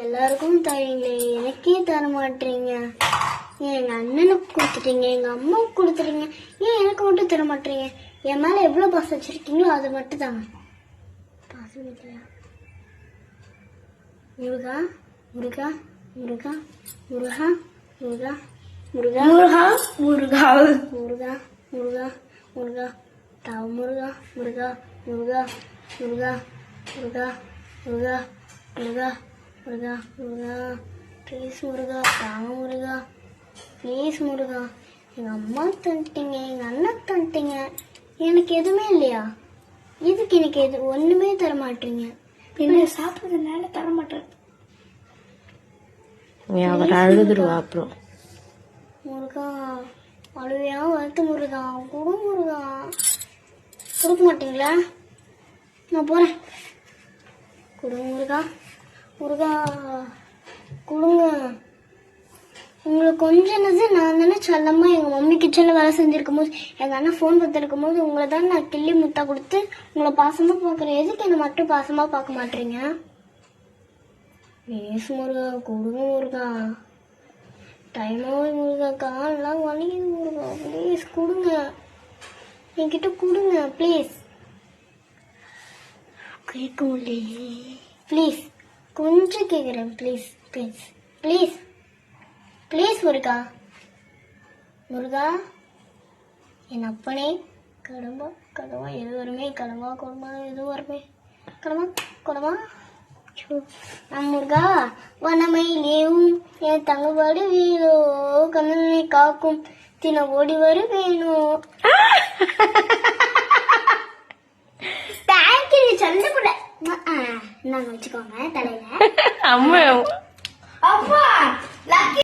எல்லாருக்கும் தரீங்களே, எனக்கே தர மாட்டீங்க. ஏன் எங்க அண்ணனுக்கு கொடுத்துட்டீங்க, எங்க அம்மாவுக்கு கொடுத்துறீங்க, ஏன் எனக்கு மட்டும் தர மாட்டீங்க? என் மேல எவ்வளவு பாசம் வச்சிருக்கீங்களோ அதை மட்டும் தாங்க. பாசம் இல்லையா? முருகா முருகா முருகா முருகா முருகா முருகா முருகா முருகா முருகா முருகா தாவ முருகா முருகா முருகா முருகா முருகா முருகா முருகா முருகா முருகா ப்ளீஸ் முருகா தாவ முருகா ப்ளீஸ் முருகா. எங்க அம்மா தந்துட்டீங்க, எங்க அண்ணன் தந்துட்டீங்க, எனக்கு எதுவுமே இல்லையா? இதுக்கு எனக்கு எது ஒண்ணுமே தர மாட்டீங்க. என்ன சாப்பிட்றதுனால தர மாட்டேன். அவர் அழுதுருவா அப்புறம். முருகா அழுவையா வளர்த்து முருகா, குடு முருகா. கொடுக்க மாட்டீங்களா? நான் போறேன். கொடுங்க முருகா முருகா கொடுங்க. உங்களுக்கு கொஞ்சம் நான் தானே செல்லம்மா எங்க மம்மி கிச்சன்ல வேலை செஞ்சிருக்கும் போது, எங்க அண்ணன் ஃபோன் பார்த்துருக்கும் போது உங்களை தான் நான் கிள்ளி முத்தா கொடுத்து உங்களை பாசமா பார்க்குறேன். எதுக்கு என்னை மட்டும் பாசமா பார்க்க மாட்டீங்க? ப்ளீஸ் முருகா கொடுங்க முருகா. டைமாவே முருகா, காலெல்லாம் வலிக்குது முருகா. ப்ளீஸ் கொடுங்க, என்கிட்ட கொடுங்க ப்ளீஸ். கேட்க முடியலையே. ப்ளீஸ் கொஞ்சம் கேட்குறேன். ப்ளீஸ் ப்ளீஸ் ப்ளீஸ் ப்ளீஸ் முருகா. முருகா என் அப்பனே, கடம்பா கடமா எது வருமே, கடமா கொடுமா எது வருமே, கடமா கொடுமா. முருகா வனமையிலேயும் என் தங்கபாடு வீரோ, கண்ணனை காக்கும் தின ஓடி வருவேணும். தேங்க்யூ. சண்டை கூட நாங்க வச்சுக்கோங்க தலையில. அம்மா